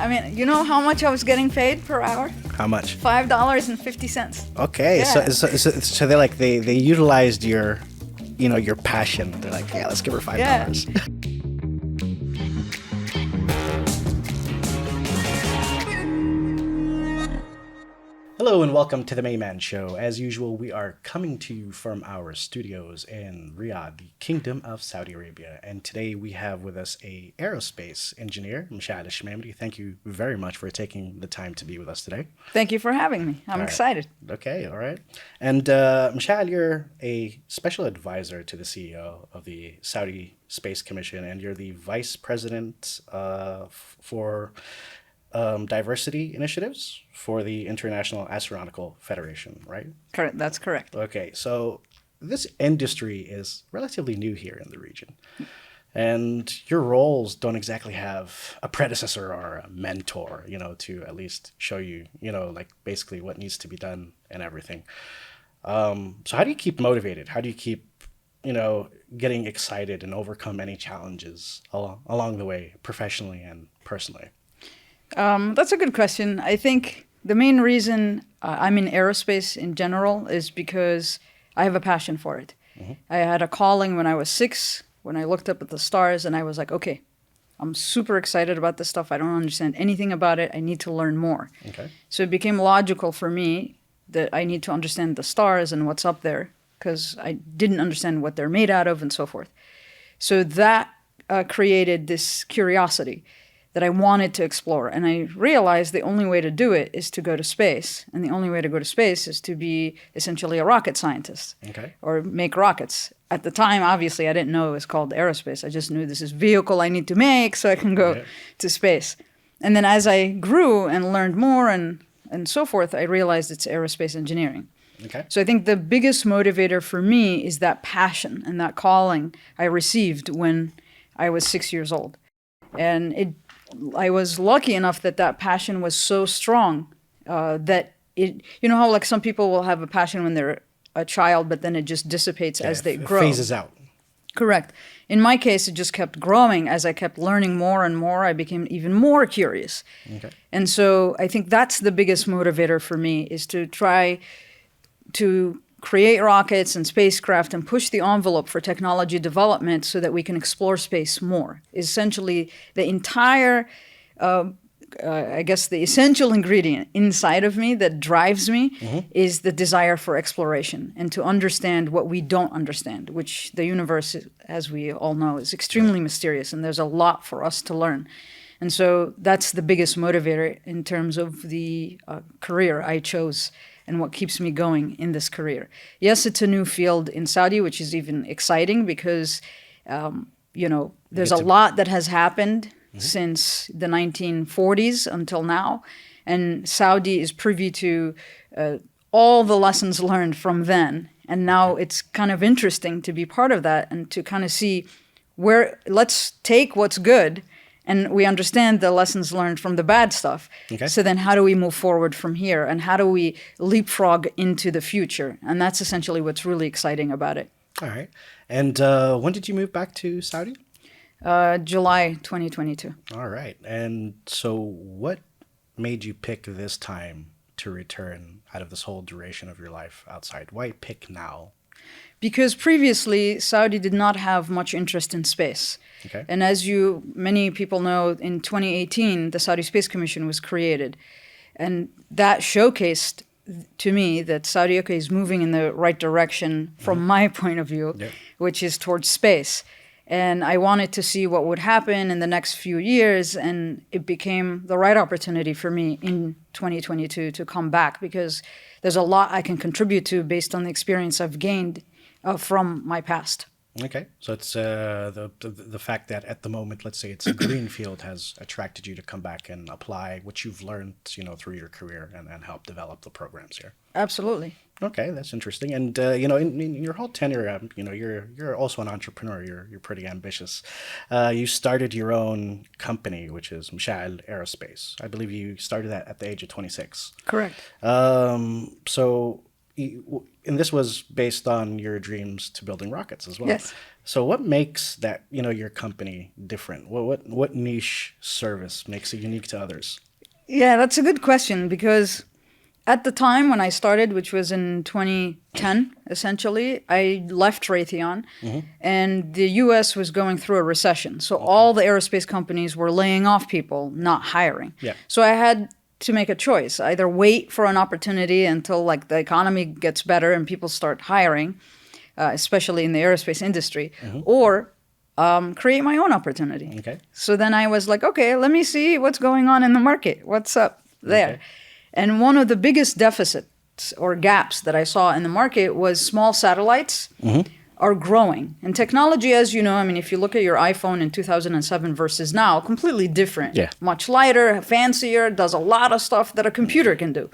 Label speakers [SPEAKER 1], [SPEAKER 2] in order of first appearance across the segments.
[SPEAKER 1] I mean, you know how much I was getting paid per hour?
[SPEAKER 2] How much?
[SPEAKER 1] $5.50.
[SPEAKER 2] Okay,
[SPEAKER 1] Yeah.
[SPEAKER 2] so they utilized your, your passion. They're like, yeah, let's give her $5.
[SPEAKER 1] Yeah.
[SPEAKER 2] Hello and welcome to the Mayman Show. As usual, we are coming to you from our studios in Riyadh, the Kingdom of Saudi Arabia. And today we have with us a aerospace engineer, Mishaal Ashemimry. Thank you very much for taking the time to be with us today.
[SPEAKER 1] Thank you for having me. I'm excited.
[SPEAKER 2] Okay, all right. And Mishaal, you're a special advisor to the CEO of the Saudi Space Commission, and you're the vice president for diversity initiatives for the International Astronautical Federation, right?
[SPEAKER 1] Correct. That's correct.
[SPEAKER 2] Okay, so this industry is relatively new here in the region, and your roles don't exactly have a predecessor or a mentor, to at least show you, like basically what needs to be done and everything. So how do you keep motivated? How do you keep, getting excited and overcome any challenges along the way, professionally and personally?
[SPEAKER 1] That's a good question. I think the main reason I'm in aerospace in general is because I have a passion for it. Mm-hmm. I had a calling when I was 6, when I looked up at the stars, and I was like, okay, I'm super excited about this stuff. I don't understand anything about it. I need to learn more. Okay. So it became logical for me that I need to understand the stars and what's up there, because I didn't understand what they're made out of and so forth. So that created this curiosity that I wanted to explore. And I realized the only way to do it is to go to space. And the only way to go to space is to be essentially a rocket scientist, okay, or make rockets. At the time, obviously, I didn't know it was called aerospace. I just knew this is vehicle I need to make so I can go to space. And then as I grew and learned more and so forth, I realized it's aerospace engineering. Okay. So I think the biggest motivator for me is that passion and that calling I received when I was 6 years old. And I was lucky enough that passion was so strong that it, how like some people will have a passion when they're a child, but then it just dissipates as they grow.
[SPEAKER 2] It phases out.
[SPEAKER 1] Correct. In my case, it just kept growing. As I kept learning more and more, I became even more curious. Okay. And so I think that's the biggest motivator for me, is to try to create rockets and spacecraft and push the envelope for technology development so that we can explore space more. Essentially, the entire, I guess the essential ingredient inside of me that drives me is the desire for exploration and to understand what we don't understand, which the universe, as we all know, is extremely mysterious, and there's a lot for us to learn. And so that's the biggest motivator in terms of the career I chose and what keeps me going in this career. Yes, it's a new field in Saudi, which is even exciting because, there's a lot that has happened since the 1940s until now. And Saudi is privy to all the lessons learned from then. And now it's kind of interesting to be part of that and to kind of see let's take what's good, and we understand the lessons learned from the bad stuff. Okay. So then how do we move forward from here? And how do we leapfrog into the future? And that's essentially what's really exciting about it.
[SPEAKER 2] All right. And when did you move back to Saudi?
[SPEAKER 1] July 2022.
[SPEAKER 2] All right. And so what made you pick this time to return out of this whole duration of your life outside? Why pick now?
[SPEAKER 1] Because previously, Saudi did not have much interest in space. Okay. And as many people know, in 2018, the Saudi Space Commission was created. And that showcased to me that Saudi is moving in the right direction from my point of view, which is towards space. And I wanted to see what would happen in the next few years, and it became the right opportunity for me in 2022 to come back, because there's a lot I can contribute to based on the experience I've gained from my past.
[SPEAKER 2] Okay, so it's the fact that at the moment, let's say it's a green field, has attracted you to come back and apply what you've learned, through your career and help develop the programs here.
[SPEAKER 1] Absolutely.
[SPEAKER 2] Okay, that's interesting. And in your whole tenure, you're also an entrepreneur. You're pretty ambitious. You started your own company, which is Mishaal Aerospace. I believe you started that at the age of 26.
[SPEAKER 1] Correct.
[SPEAKER 2] So and this was based on your dreams to building rockets as well.
[SPEAKER 1] Yes.
[SPEAKER 2] So what makes that, your company different? What niche service makes it unique to others?
[SPEAKER 1] Yeah, that's a good question, because at the time when I started, which was in 2010, essentially, I left Raytheon, and the U.S. was going through a recession. So all the aerospace companies were laying off people, not hiring.
[SPEAKER 2] Yeah.
[SPEAKER 1] So I had to make a choice: either wait for an opportunity until like the economy gets better and people start hiring, especially in the aerospace industry, or create my own opportunity.
[SPEAKER 2] Okay.
[SPEAKER 1] So then I was like, okay, let me see what's going on in the market. What's up there?
[SPEAKER 2] Okay.
[SPEAKER 1] And one of the biggest deficits or gaps that I saw in the market was small satellites are growing. And technology, as you know, I mean, if you look at your iPhone in 2007 versus now, completely different.
[SPEAKER 2] Yeah.
[SPEAKER 1] Much lighter, fancier, does a lot of stuff that a computer can do.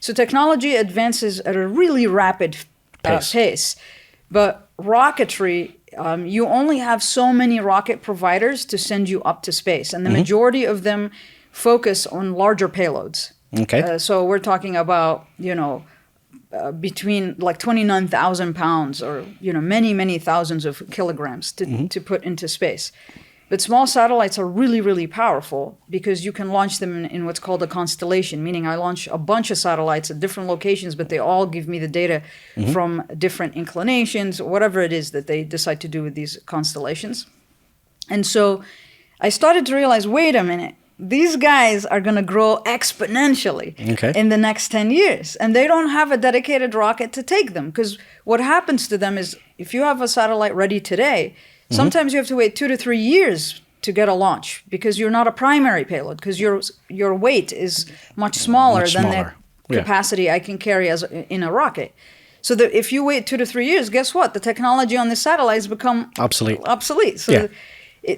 [SPEAKER 1] So technology advances at a really rapid pace. But rocketry, you only have so many rocket providers to send you up to space. And the majority of them focus on larger payloads.
[SPEAKER 2] Okay.
[SPEAKER 1] So we're talking about, between like 29,000 pounds or, many, many thousands of kilograms to put into space. But small satellites are really, really powerful because you can launch them in what's called a constellation, meaning I launch a bunch of satellites at different locations, but they all give me the data from different inclinations, whatever it is that they decide to do with these constellations. And so I started to realize, wait a minute, these guys are going to grow exponentially in the next 10 years. And they don't have a dedicated rocket to take them. Because what happens to them is if you have a satellite ready today, sometimes you have to wait 2 to 3 years to get a launch because you're not a primary payload, because your weight is much smaller than the capacity I can carry as in a rocket. So that if you wait 2 to 3 years, guess what? The technology on the satellites become obsolete. So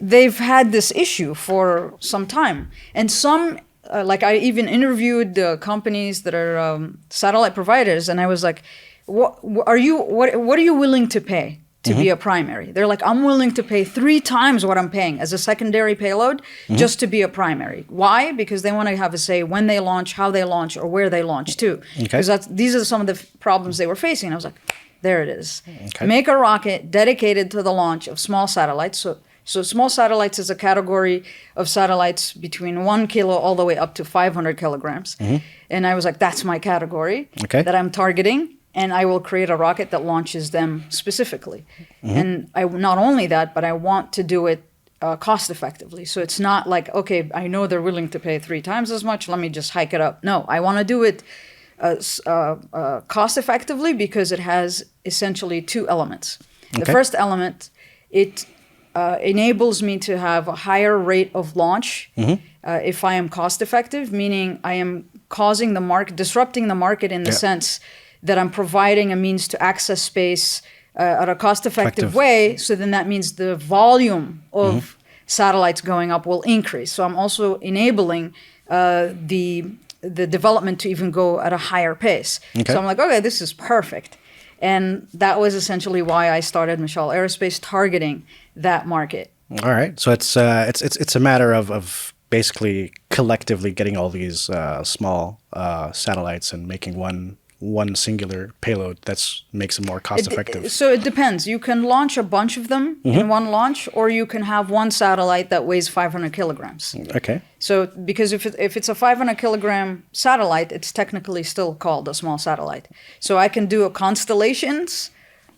[SPEAKER 1] they've had this issue for some time. And some, like I even interviewed the companies that are satellite providers, and I was like, what are you willing to pay to be a primary? They're like, I'm willing to pay 3 times what I'm paying as a secondary payload just to be a primary. Why? Because they want to have a say when they launch, how they launch, or where they launch to. Because these are some of the problems they were facing. And I was like, there it is. Make a rocket dedicated to the launch of small satellites. So small satellites is a category of satellites between 1 kilo all the way up to 500 kilograms. And I was like, that's my category that I'm targeting. And I will create a rocket that launches them specifically. And not only that, but I want to do it cost effectively. So it's not like, okay, I know they're willing to pay 3 times as much, let me just hike it up. No, I want to do it cost effectively because it has essentially 2 elements. The first element, it enables me to have a higher rate of launch if I am cost effective, meaning I am causing the market, disrupting the market in the sense that I'm providing a means to access space at a cost-effective way. So then that means the volume of satellites going up will increase. So I'm also enabling the development to even go at a higher pace. So I'm like, okay, this is perfect. And that was essentially why I started Mishaal Aerospace, targeting that market.
[SPEAKER 2] All right. So it's a matter of basically collectively getting all these small satellites and making one singular payload that makes it more cost effective.
[SPEAKER 1] So it depends. You can launch a bunch of them in one launch, or you can have one satellite that weighs 500 kilograms. So because if it's a 500 kilogram satellite, it's technically still called a small satellite. So I can do a constellations,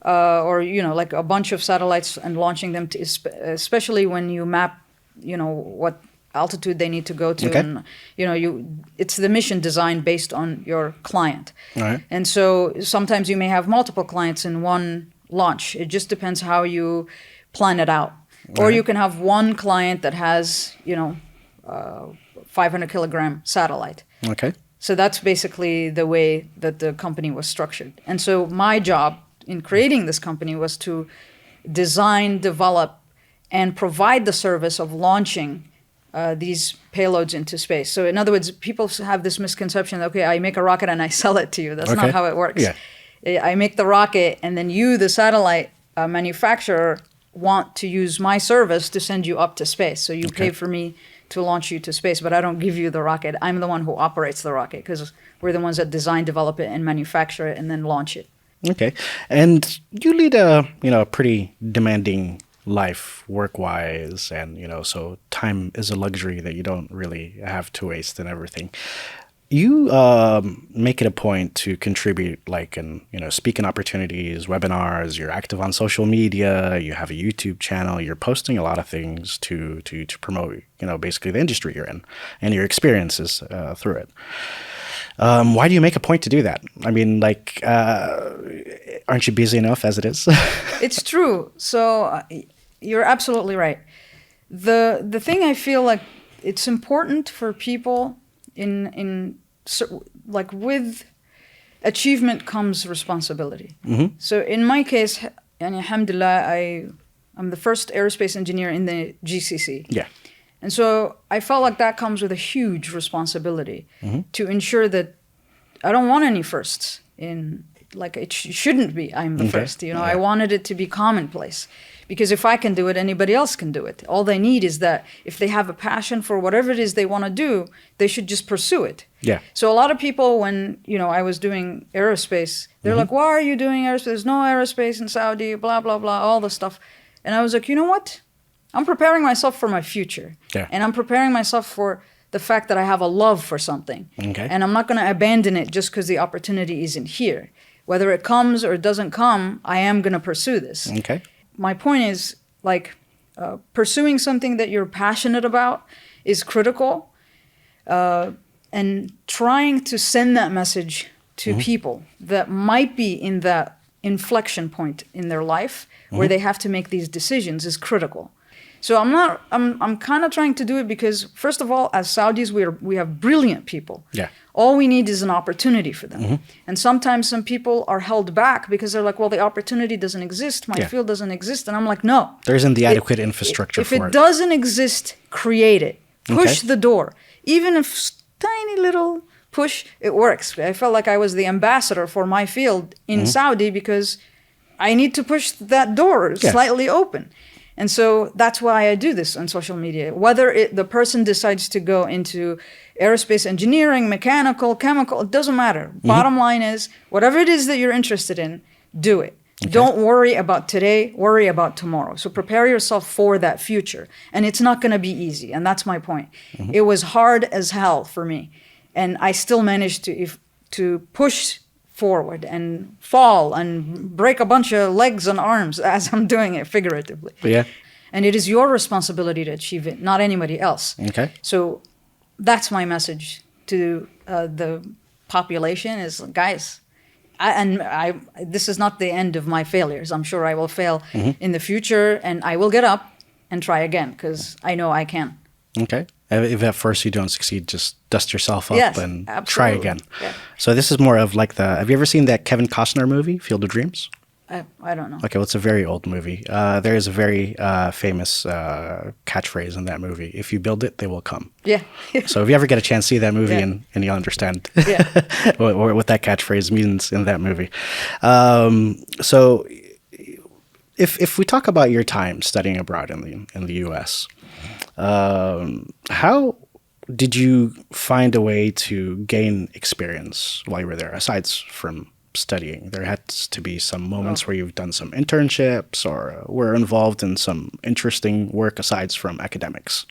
[SPEAKER 1] or like a bunch of satellites and launching them to, especially when you map, what altitude they need to go to, and it's the mission design based on your client. And so sometimes you may have multiple clients in one launch. It just depends how you plan it out. Or you can have one client that has 500 kilogram satellite. So that's basically the way that the company was structured. And so my job in creating this company was to design, develop, and provide the service of launching these payloads into space. So in other words, people have this misconception, okay, I make a rocket and I sell it to you. That's not how it works. I make the rocket, and then you, the satellite manufacturer, want to use my service to send you up to space. So you pay for me to launch you to space, but I don't give you the rocket. I'm the one who operates the rocket because we're the ones that design, develop it, and manufacture it and then launch it.
[SPEAKER 2] Okay. And you lead a pretty demanding life work-wise, and, so time is a luxury that you don't really have to waste and everything. You make it a point to contribute, like in speaking opportunities, webinars. You're active on social media. You have a YouTube channel. You're posting a lot of things to promote, basically the industry you're in and your experiences through it. Why do you make a point to do that? I mean, aren't you busy enough as it is?
[SPEAKER 1] It's true. So you're absolutely right. The thing I feel like it's important for people with achievement comes responsibility. Mm-hmm. So in my case, alhamdulillah, I'm the first aerospace engineer in the GCC.
[SPEAKER 2] Yeah.
[SPEAKER 1] And so I felt like that comes with a huge responsibility to ensure that I don't want any firsts it shouldn't be I'm the first. Yeah. I wanted it to be commonplace. Because if I can do it, anybody else can do it. All they need is that if they have a passion for whatever it is they want to do, they should just pursue it.
[SPEAKER 2] Yeah.
[SPEAKER 1] So a lot of people, when I was doing aerospace, they're like, "Why are you doing aerospace? There's no aerospace in Saudi, blah, blah, blah, all the stuff." And I was like, you know what? I'm preparing myself for my future.
[SPEAKER 2] Yeah.
[SPEAKER 1] And I'm preparing myself for the fact that I have a love for something.
[SPEAKER 2] Okay.
[SPEAKER 1] And I'm not going to abandon it just because the opportunity isn't here. Whether it comes or it doesn't come, I am going to pursue this.
[SPEAKER 2] Okay.
[SPEAKER 1] My point is, pursuing something that you're passionate about is critical, and trying to send that message to people that might be in that inflection point in their life where they have to make these decisions is critical. So I'm kind of trying to do it because, first of all, as Saudis, we have brilliant people.
[SPEAKER 2] Yeah.
[SPEAKER 1] All we need is an opportunity for them. And sometimes some people are held back because they're like, well, the opportunity doesn't exist. My field doesn't exist. And I'm like, no.
[SPEAKER 2] There isn't the adequate infrastructure for it.
[SPEAKER 1] If it doesn't exist, create it. Push the door. Even if tiny little push, it works. I felt like I was the ambassador for my field in Saudi because I need to push that door slightly open. And so that's why I do this on social media. Whether the person decides to go into aerospace engineering, mechanical, chemical, it doesn't matter. Bottom line is, whatever it is that you're interested in, do it. Okay. Don't worry about today, worry about tomorrow. So prepare yourself for that future. And it's not going to be easy. And that's my point. It was hard as hell for me. And I still managed to push forward and fall and break a bunch of legs and arms as I'm doing it figuratively.
[SPEAKER 2] Yeah.
[SPEAKER 1] And it is your responsibility to achieve it, not anybody else.
[SPEAKER 2] Okay.
[SPEAKER 1] So that's my message to the population is, guys, this is not the end of my failures. I'm sure I will fail in the future, and I will get up and try again because I know I can.
[SPEAKER 2] Okay. If at first you don't succeed, just dust yourself up and
[SPEAKER 1] absolutely.
[SPEAKER 2] Try again.
[SPEAKER 1] Yeah.
[SPEAKER 2] So this is more of have you ever seen that Kevin Costner movie, Field of Dreams?
[SPEAKER 1] I don't know.
[SPEAKER 2] Okay, well, it's a very old movie. There is a very famous catchphrase in that movie. If you build it, they will come.
[SPEAKER 1] Yeah.
[SPEAKER 2] So if you ever get a chance to see that movie and you'll understand what that catchphrase means in that movie. So if we talk about your time studying abroad in the U.S., how did you find a way to gain experience while you were there, aside from studying? There had to be some moments where you've done some internships or were involved in some interesting work aside from academics.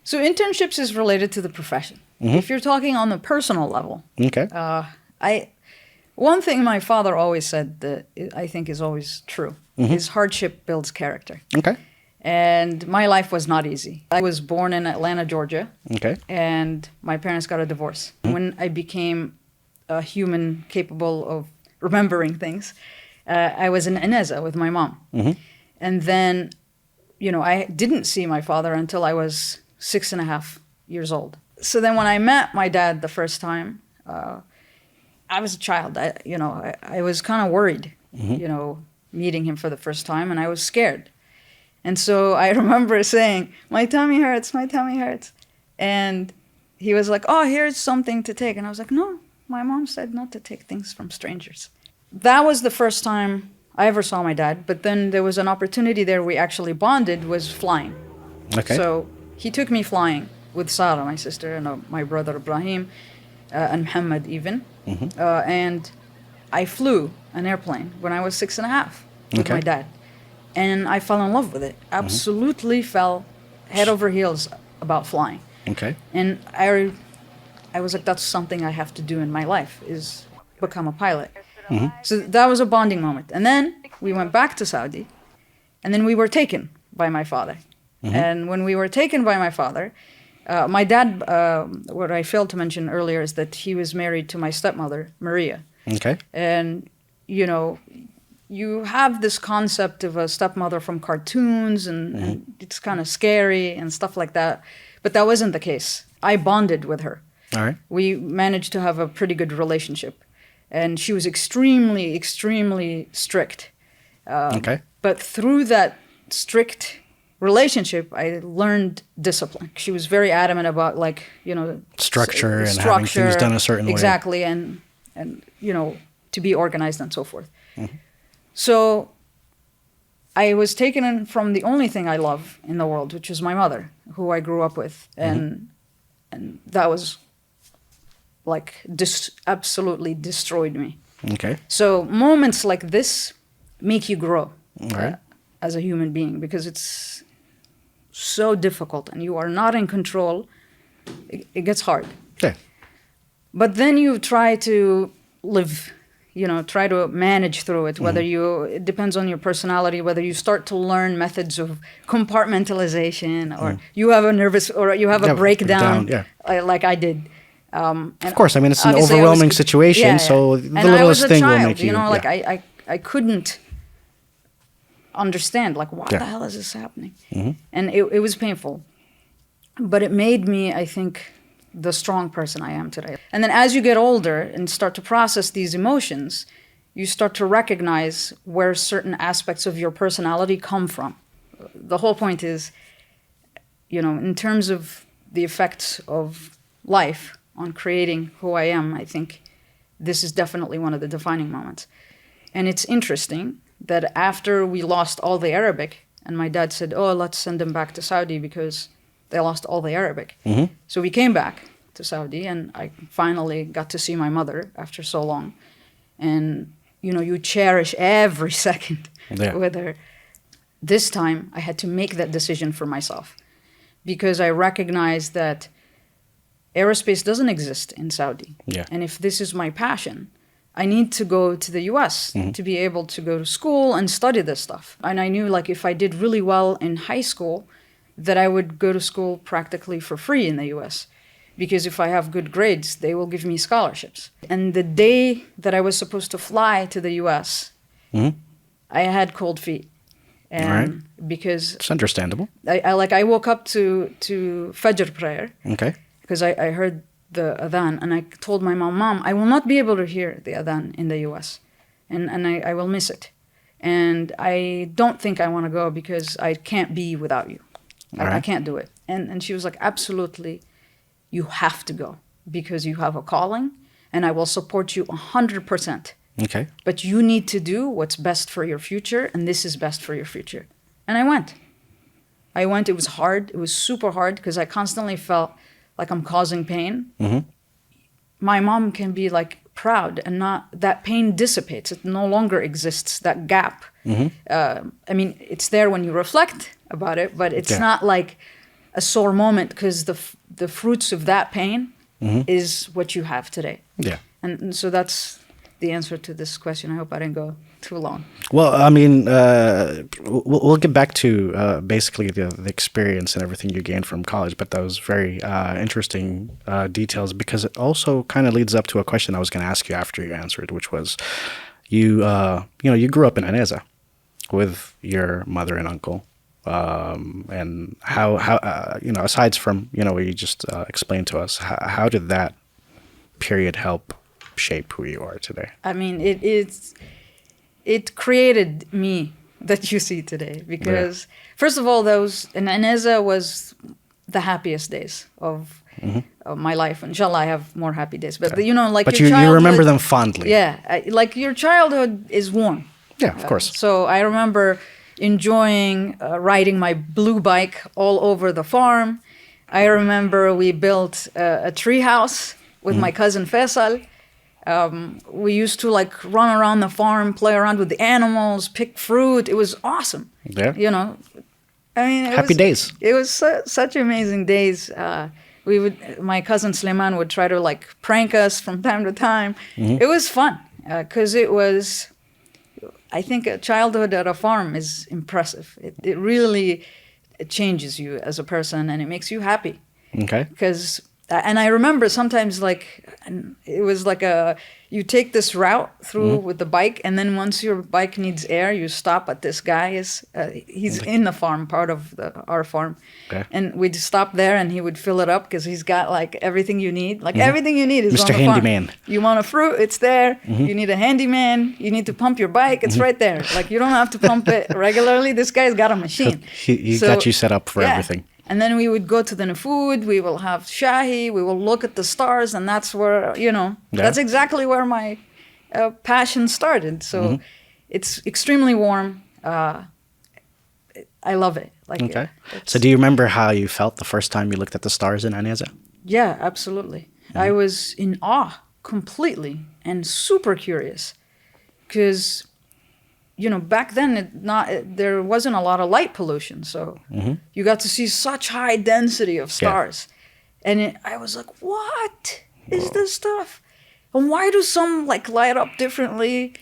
[SPEAKER 1] So internships is related to the profession. If you're talking on the personal level,
[SPEAKER 2] okay.
[SPEAKER 1] One thing my father always said that I think is always true is hardship builds character.
[SPEAKER 2] Okay.
[SPEAKER 1] And my life was not easy. I was born in Atlanta, Georgia.
[SPEAKER 2] Okay.
[SPEAKER 1] And my parents got a divorce. When I became a human capable of remembering things, I was in Enaiza with my mom. And then, I didn't see my father until I was 6.5 years old. So then when I met my dad the first time, I was a child. I was kind of worried, meeting him for the first time, and I was scared. And so I remember saying, my tummy hurts. And he was like, oh, here's something to take. And I was like, no, my mom said not to take things from strangers. That was the first time I ever saw my dad. But then there was an opportunity there we actually bonded, was flying.
[SPEAKER 2] Okay.
[SPEAKER 1] So he took me flying with Sarah, my sister, and my brother Ibrahim, and Muhammad even. And I flew an airplane when I was 6.5 with my dad. And I fell in love with it. Absolutely fell head over heels about flying.
[SPEAKER 2] Okay.
[SPEAKER 1] And I was like, that's something I have to do in my life, is become a pilot. So that was a bonding moment. And then we went back to Saudi, and then we were taken by my father. And when we were taken by my father, my dad, what I failed to mention earlier is that he was married to my stepmother, Maria.
[SPEAKER 2] Okay.
[SPEAKER 1] And, you know, you have this concept of a stepmother from cartoons, and it's kind of scary and stuff like that. But that wasn't the case. I bonded with her.
[SPEAKER 2] All right.
[SPEAKER 1] We managed to have a pretty good relationship. And she was extremely, extremely strict.
[SPEAKER 2] Okay.
[SPEAKER 1] But through that strict relationship, I learned discipline. She was very adamant about, like, you know,
[SPEAKER 2] structure and having things done a certain way.
[SPEAKER 1] Exactly, and you know, to be organized and so forth. So I was taken in from the only thing I love in the world, which is my mother, who I grew up with, and that was like absolutely destroyed me.
[SPEAKER 2] Okay.
[SPEAKER 1] So moments like this make you grow
[SPEAKER 2] Right.
[SPEAKER 1] as a human being, because it's so difficult and you are not in control. It gets hard.
[SPEAKER 2] Yeah.
[SPEAKER 1] But then you try to live, you know, try to manage through it, whether it depends on your personality, whether you start to learn methods of compartmentalization, or you have a nervous, or you have a breakdown, like I did.
[SPEAKER 2] Of course, I mean, it's an overwhelming situation, so the littlest thing will make you...
[SPEAKER 1] You know, like I couldn't understand, like, why the hell is this happening? And it was painful. But it made me, I think, the strong person I am today. And then as you get older and start to process these emotions, you start to recognize where certain aspects of your personality come from. The whole point is, you know, in terms of the effects of life on creating who I am, I think this is definitely one of the defining moments. And it's interesting that after we lost all the Arabic, and my dad said, oh, let's send them back to Saudi because they lost all the Arabic. So we came back to Saudi, and I finally got to see my mother after so long. And, you know, you cherish every second with her. This time, I had to make that decision for myself, because I recognized that aerospace doesn't exist in Saudi. And if this is my passion, I need to go to the US to be able to go to school and study this stuff. And I knew, like, if I did really well in high school, that I would go to school practically for free in the US. Because if I have good grades, they will give me scholarships. And the day that I was supposed to fly to the US, I had cold feet. And because
[SPEAKER 2] it's understandable.
[SPEAKER 1] I woke up to Fajr prayer.
[SPEAKER 2] Okay.
[SPEAKER 1] Because I heard the adhan, and I told my mom, I will not be able to hear the adhan in the US, and I will miss it. And I don't think I want to go because I can't be without you. I can't do it. And she was like, absolutely, you have to go because you have a calling, and I will support you 100%.
[SPEAKER 2] Okay.
[SPEAKER 1] But you need to do what's best for your future, and this is best for your future. And I went. It was hard. It was super hard because I constantly felt like I'm causing pain. My mom can be like proud, and not that pain dissipates. It no longer exists, that gap. I mean, it's there when you reflect about it, but it's not like a sore moment, because the fruits of that pain is what you have today. And so that's the answer to this question. I hope I didn't go too long.
[SPEAKER 2] Well, I mean, we'll get back to basically the experience and everything you gained from college, but that was very interesting details, because it also kind of leads up to a question I was going to ask you after you answered, which was, you grew up in Enaiza with your mother and uncle, and how aside from what you just explained to us, how did that period help shape who you are today?
[SPEAKER 1] I mean, it created me that you see today, because first of all, Enaiza was the happiest days of my life. Inshallah, I have more happy days, but
[SPEAKER 2] but you remember them fondly.
[SPEAKER 1] Like your childhood is warm.
[SPEAKER 2] Of course.
[SPEAKER 1] So I remember enjoying riding my blue bike all over the farm, I remember we built a tree house with my cousin Faisal. We used to like run around the farm, play around with the animals, pick fruit. It was awesome.
[SPEAKER 2] Yeah.
[SPEAKER 1] You know, I mean,
[SPEAKER 2] Happy days.
[SPEAKER 1] It was such amazing days. My cousin Sleiman would try to like prank us from time to time. It was fun because it was, I think a childhood at a farm is impressive. It really changes you as a person and it makes you happy.
[SPEAKER 2] Okay.
[SPEAKER 1] Because, and I remember sometimes like, it was like you take this route through with the bike, and then once your bike needs air, you stop at this guy. He's in the farm, part of our farm.
[SPEAKER 2] Okay.
[SPEAKER 1] And we'd stop there and he would fill it up because he's got like everything you need. Like everything you need is
[SPEAKER 2] Mr.
[SPEAKER 1] on the
[SPEAKER 2] Handyman.
[SPEAKER 1] farm. You want a fruit, it's there. You need a handyman. You need to pump your bike, it's right there. Like you don't have to pump it regularly. This guy's got a machine.
[SPEAKER 2] He got you set up for everything.
[SPEAKER 1] And then we would go to the food, we will have shahi, we will look at the stars, and that's where, that's exactly where my passion started. So it's extremely warm. I love it. Like,
[SPEAKER 2] okay. So do you remember how you felt the first time you looked at the stars in Enaiza?
[SPEAKER 1] Yeah, absolutely. I was in awe completely and super curious because, back then there wasn't a lot of light pollution. So you got to see such high density of stars. Yeah. And I was like, what is this stuff? And why do some like light up differently?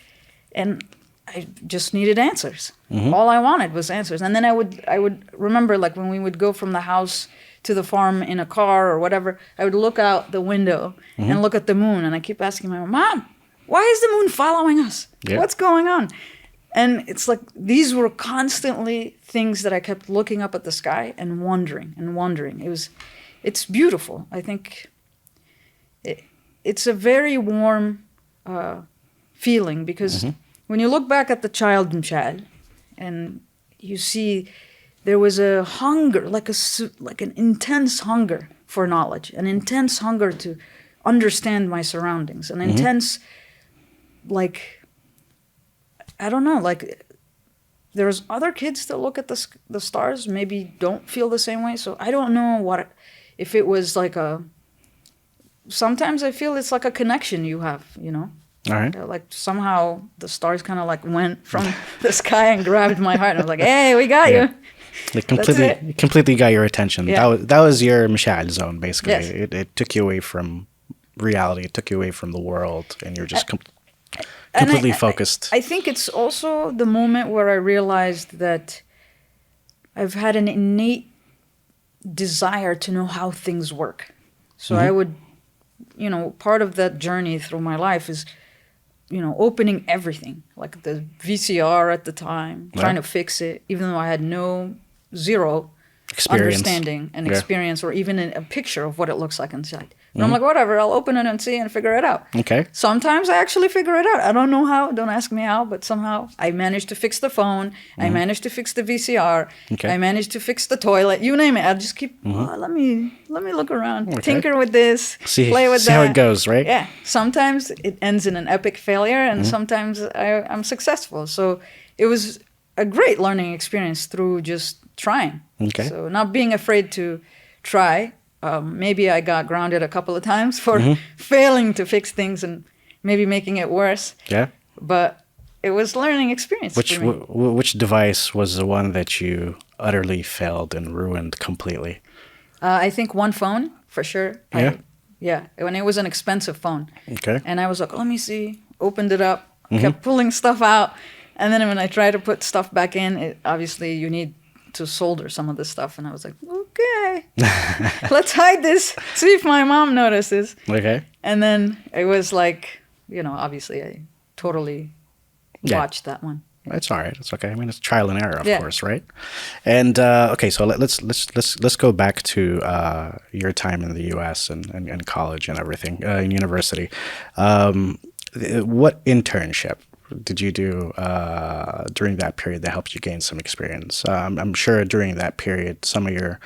[SPEAKER 1] And I just needed answers. All I wanted was answers. And then I would remember like when we would go from the house to the farm in a car or whatever, I would look out the window and look at the moon. And I keep asking my mom, why is the moon following us? Yeah. What's going on? And it's like these were constantly things that I kept looking up at the sky and wondering and wondering. It's beautiful. I think it's a very warm feeling because when you look back at the child Mishaal and you see there was a hunger, like an intense hunger for knowledge, an intense hunger to understand my surroundings, an intense, like, I don't know, like there's other kids that look at the stars, maybe don't feel the same way. So I don't know if it was like sometimes I feel it's like a connection you have,
[SPEAKER 2] All right.
[SPEAKER 1] Like somehow the stars kind of like went from the sky and grabbed my heart. And I was like, hey, we got you.
[SPEAKER 2] It completely got your attention.
[SPEAKER 1] Yeah.
[SPEAKER 2] That was your Mishaal zone, basically.
[SPEAKER 1] Yes.
[SPEAKER 2] It took you away from reality. It took you away from the world, and you're just completely focused.
[SPEAKER 1] I think it's also the moment where I realized that I've had an innate desire to know how things work. So I would, part of that journey through my life is, opening everything, like the VCR at the time, trying to fix it, even though I had zero understanding and experience or even a picture of what it looks like inside. And I'm like, whatever, I'll open it and see and figure it out.
[SPEAKER 2] Okay.
[SPEAKER 1] Sometimes I actually figure it out. I don't know how, don't ask me how, but somehow I managed to fix the phone. I managed to fix the VCR.
[SPEAKER 2] Okay.
[SPEAKER 1] I managed to fix the toilet. You name it. I'll just keep, let me look around, tinker with this, play with that.
[SPEAKER 2] See how it goes, right?
[SPEAKER 1] Yeah. Sometimes it ends in an epic failure and sometimes I'm successful. So it was a great learning experience through just trying.
[SPEAKER 2] Okay.
[SPEAKER 1] So not being afraid to try. Maybe I got grounded a couple of times for failing to fix things and maybe making it worse.
[SPEAKER 2] Yeah.
[SPEAKER 1] But it was learning experience for me.
[SPEAKER 2] Which device was the one that you utterly failed and ruined completely?
[SPEAKER 1] I think one phone, for sure.
[SPEAKER 2] Yeah?
[SPEAKER 1] When it was an expensive phone.
[SPEAKER 2] Okay.
[SPEAKER 1] And I was like, let me see. Opened it up, kept pulling stuff out. And then when I tried to put stuff back in, obviously you need to solder some of this stuff. And I was like, okay, let's hide this, see if my mom notices.
[SPEAKER 2] Okay.
[SPEAKER 1] And then it was like, obviously I totally watched that one.
[SPEAKER 2] It's all right. It's okay. I mean, it's trial and error, of course, right? And okay, so let's go back to your time in the U.S. and college and everything, in university. What internship did you do during that period that helped you gain some experience? I'm sure during that period, some of your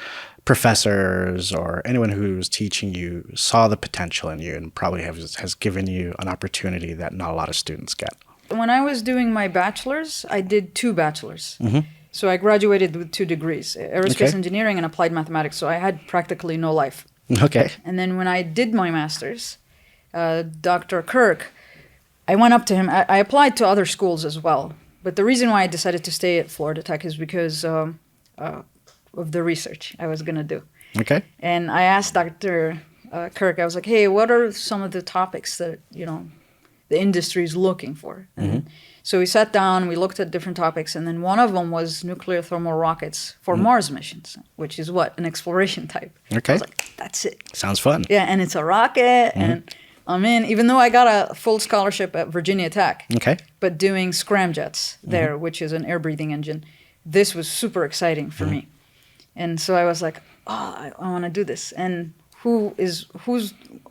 [SPEAKER 2] professors or anyone who's teaching you saw the potential in you and probably has given you an opportunity that not a lot of students get.
[SPEAKER 1] When I was doing my bachelor's, I did 2 bachelors. So I graduated with 2 degrees, aerospace engineering and applied mathematics. So I had practically no life.
[SPEAKER 2] Okay.
[SPEAKER 1] And then when I did my master's, Dr. Kirk, I went up to him. I applied to other schools as well. But the reason why I decided to stay at Florida Tech is because of the research I was going to do.
[SPEAKER 2] Okay.
[SPEAKER 1] And I asked Dr. Kirk, I was like, hey, what are some of the topics that, the industry is looking for? And so we sat down, we looked at different topics, and then one of them was nuclear thermal rockets for Mars missions, which is what? An exploration type.
[SPEAKER 2] Okay.
[SPEAKER 1] I was like, that's it.
[SPEAKER 2] Sounds fun.
[SPEAKER 1] Yeah, and it's a rocket, and I'm in, even though I got a full scholarship at Virginia Tech, but doing scramjets there, which is an air-breathing engine, this was super exciting for me. And so I was like, I want to do this. And who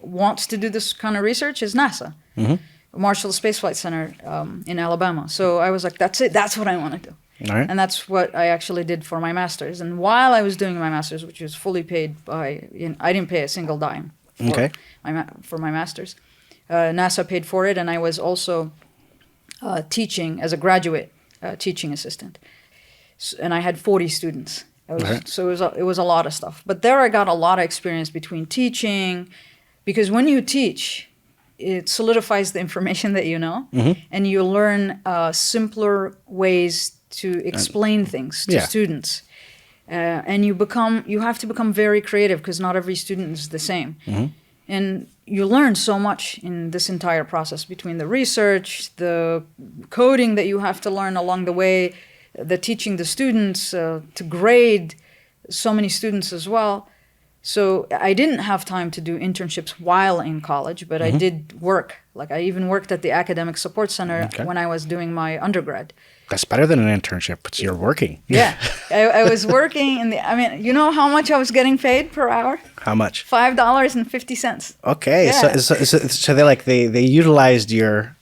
[SPEAKER 1] wants to do this kind of research is NASA. Marshall Space Flight Center in Alabama. So I was like, that's it. That's what I want to do.
[SPEAKER 2] All right.
[SPEAKER 1] And that's what I actually did for my master's. And while I was doing my master's, which was fully paid by, I didn't pay a single dime for my master's. NASA paid for it, and I was also teaching as a graduate teaching assistant. And I had 40 students. So it was a lot of stuff. But there I got a lot of experience between teaching, because when you teach, it solidifies the information that you know, and you learn simpler ways to explain things to students. And you have to become very creative, because not every student is the same. And you learn so much in this entire process, between the research, the coding that you have to learn along the way, the teaching the students, to grade so many students as well. So I didn't have time to do internships while in college, but I did work. Like I even worked at the Academic Support Center when I was doing my undergrad.
[SPEAKER 2] That's better than an internship, but you're working.
[SPEAKER 1] Yeah. I was working you know how much I was getting paid per hour?
[SPEAKER 2] How much?
[SPEAKER 1] $5.50.
[SPEAKER 2] Okay.
[SPEAKER 1] Yeah.
[SPEAKER 2] So they utilized your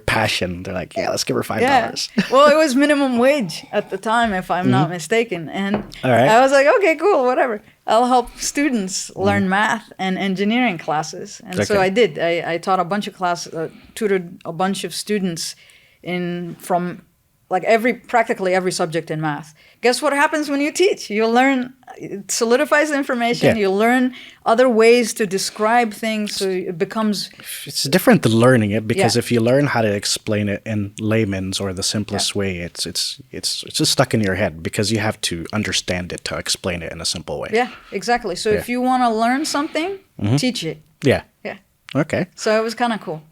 [SPEAKER 2] passion. They're like, yeah, let's give her $5.
[SPEAKER 1] Yeah. Well, it was minimum wage at the time, if I'm not mistaken. And
[SPEAKER 2] all right.
[SPEAKER 1] I was like, okay, cool, whatever. I'll help students learn math and engineering classes. And so I did. I taught a bunch of classes, tutored a bunch of students from like practically every subject in math. Guess what happens when you teach? You learn, it solidifies the information. You learn other ways to describe things, so it becomes...
[SPEAKER 2] It's different than learning it, because if you learn how to explain it in layman's or the simplest way, it's just stuck in your head, because you have to understand it to explain it in a simple way.
[SPEAKER 1] Yeah, exactly. So if you want to learn something, teach it.
[SPEAKER 2] Yeah.
[SPEAKER 1] Yeah.
[SPEAKER 2] Okay.
[SPEAKER 1] So it was kind of cool.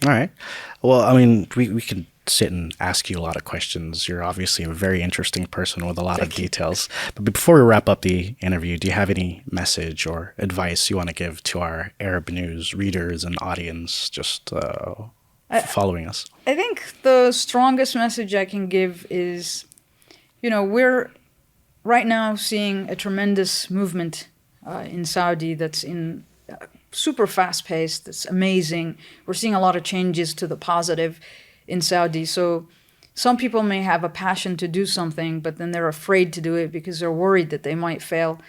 [SPEAKER 2] All right. Well, I mean, we can sit and ask you a lot of questions. You're obviously a very interesting person with a lot of details. But before we wrap up the interview, do you have any message or advice you want to give to our Arab News readers and audience just following us?
[SPEAKER 1] I think the strongest message I can give is, we're right now seeing a tremendous movement in Saudi that's super fast-paced. That's amazing. We're seeing a lot of changes to the positive in Saudi. So some people may have a passion to do something, but then they're afraid to do it because they're worried that they might fail.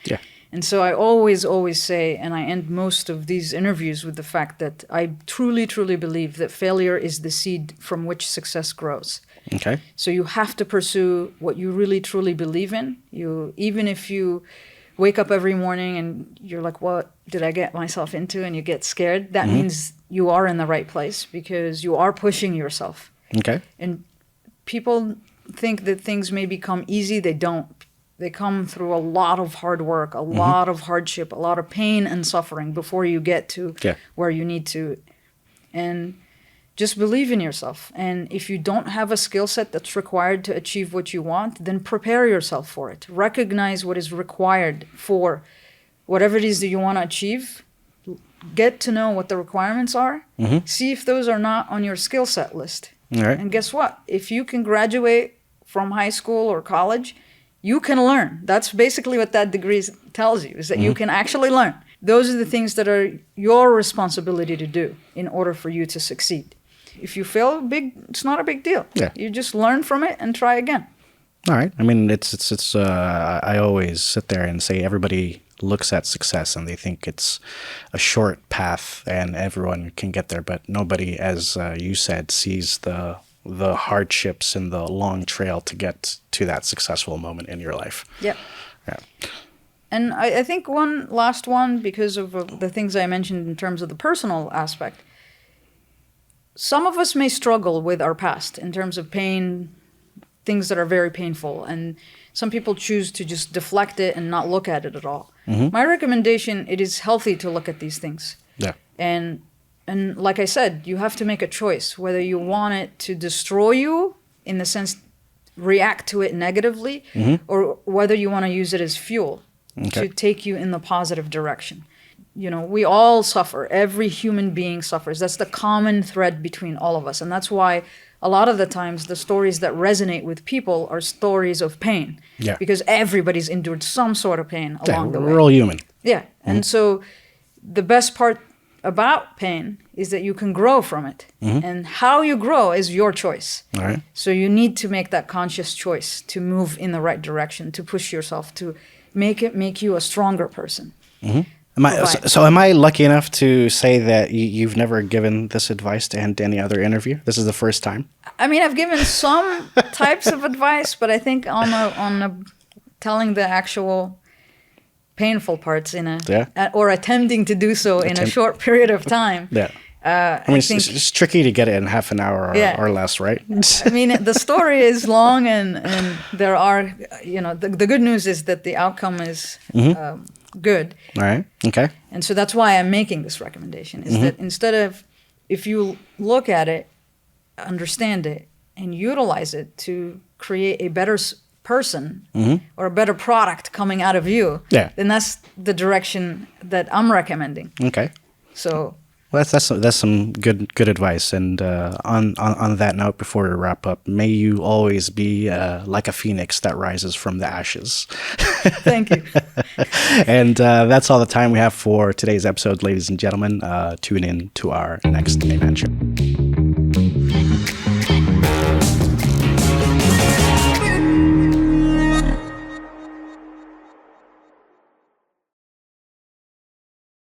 [SPEAKER 2] Yeah.
[SPEAKER 1] And so I always say, and I end most of these interviews with the fact that I truly, truly believe that failure is the seed from which success grows.
[SPEAKER 2] Okay.
[SPEAKER 1] So you have to pursue what you really, truly believe in. Even if you wake up every morning and you're like, what did I get myself into? And you get scared. That means you are in the right place, because you are pushing yourself.
[SPEAKER 2] Okay.
[SPEAKER 1] And people think that things may become easy. They don't. They come through a lot of hard work, a lot of hardship, a lot of pain and suffering before you get to where you need to. And just believe in yourself. And if you don't have a skill set that's required to achieve what you want, then prepare yourself for it. Recognize what is required for whatever it is that you want to achieve. Get to know what the requirements are. See if those are not on your skill set list.
[SPEAKER 2] All right.
[SPEAKER 1] And guess what? If you can graduate from high school or college, you can learn. That's basically what that degree tells you, is that you can actually learn. Those are the things that are your responsibility to do in order for you to succeed. If you fail it's not a big deal.
[SPEAKER 2] Yeah.
[SPEAKER 1] You just learn from it and try again.
[SPEAKER 2] All right. I mean, it's I always sit there and say everybody looks at success and they think it's a short path and everyone can get there, but nobody, as you said, sees the the hardships and the long trail to get to that successful moment in your life.
[SPEAKER 1] Yep.
[SPEAKER 2] Yeah.
[SPEAKER 1] And I think one last one, because of the things I mentioned in terms of the personal aspect, some of us may struggle with our past in terms of pain, things that are very painful. And some people choose to just deflect it and not look at it at all. My recommendation, it is healthy to look at these things.
[SPEAKER 2] Yeah.
[SPEAKER 1] And like I said, you have to make a choice whether you want it to destroy you, in the sense react to it negatively, or whether you want to use it as fuel to take you in the positive direction. You know, we all suffer. Every human being suffers. That's the common thread between all of us. And that's why a lot of the times the stories that resonate with people are stories of pain.
[SPEAKER 2] Yeah.
[SPEAKER 1] Because everybody's endured some sort of pain along the way.
[SPEAKER 2] We're all human.
[SPEAKER 1] Yeah. And so the best part about pain is that you can grow from it. And how you grow is your choice.
[SPEAKER 2] All right.
[SPEAKER 1] So you need to make that conscious choice to move in the right direction, to push yourself, to make you a stronger person.
[SPEAKER 2] Am I lucky enough to say that you've never given this advice to end any other interview? This is the first time?
[SPEAKER 1] I mean, I've given some types of advice, but I think on telling the actual painful parts or attempting to do so in a short period of time.
[SPEAKER 2] Yeah. I mean, it's tricky to get it in half an hour or less, right?
[SPEAKER 1] I mean, the story is long, and there are, the good news is that the outcome is good.
[SPEAKER 2] All right. Okay.
[SPEAKER 1] And so that's why I'm making this recommendation, is that instead of, if you look at it, understand it, and utilize it to create a better person or a better product coming out of you, then that's the direction that I'm recommending.
[SPEAKER 2] Okay.
[SPEAKER 1] So...
[SPEAKER 2] Well, that's some good advice. And on that note, before we wrap up, may you always be like a phoenix that rises from the ashes.
[SPEAKER 1] Thank you.
[SPEAKER 2] And that's all the time we have for today's episode, ladies and gentlemen. Tune in to our next Mayman Show.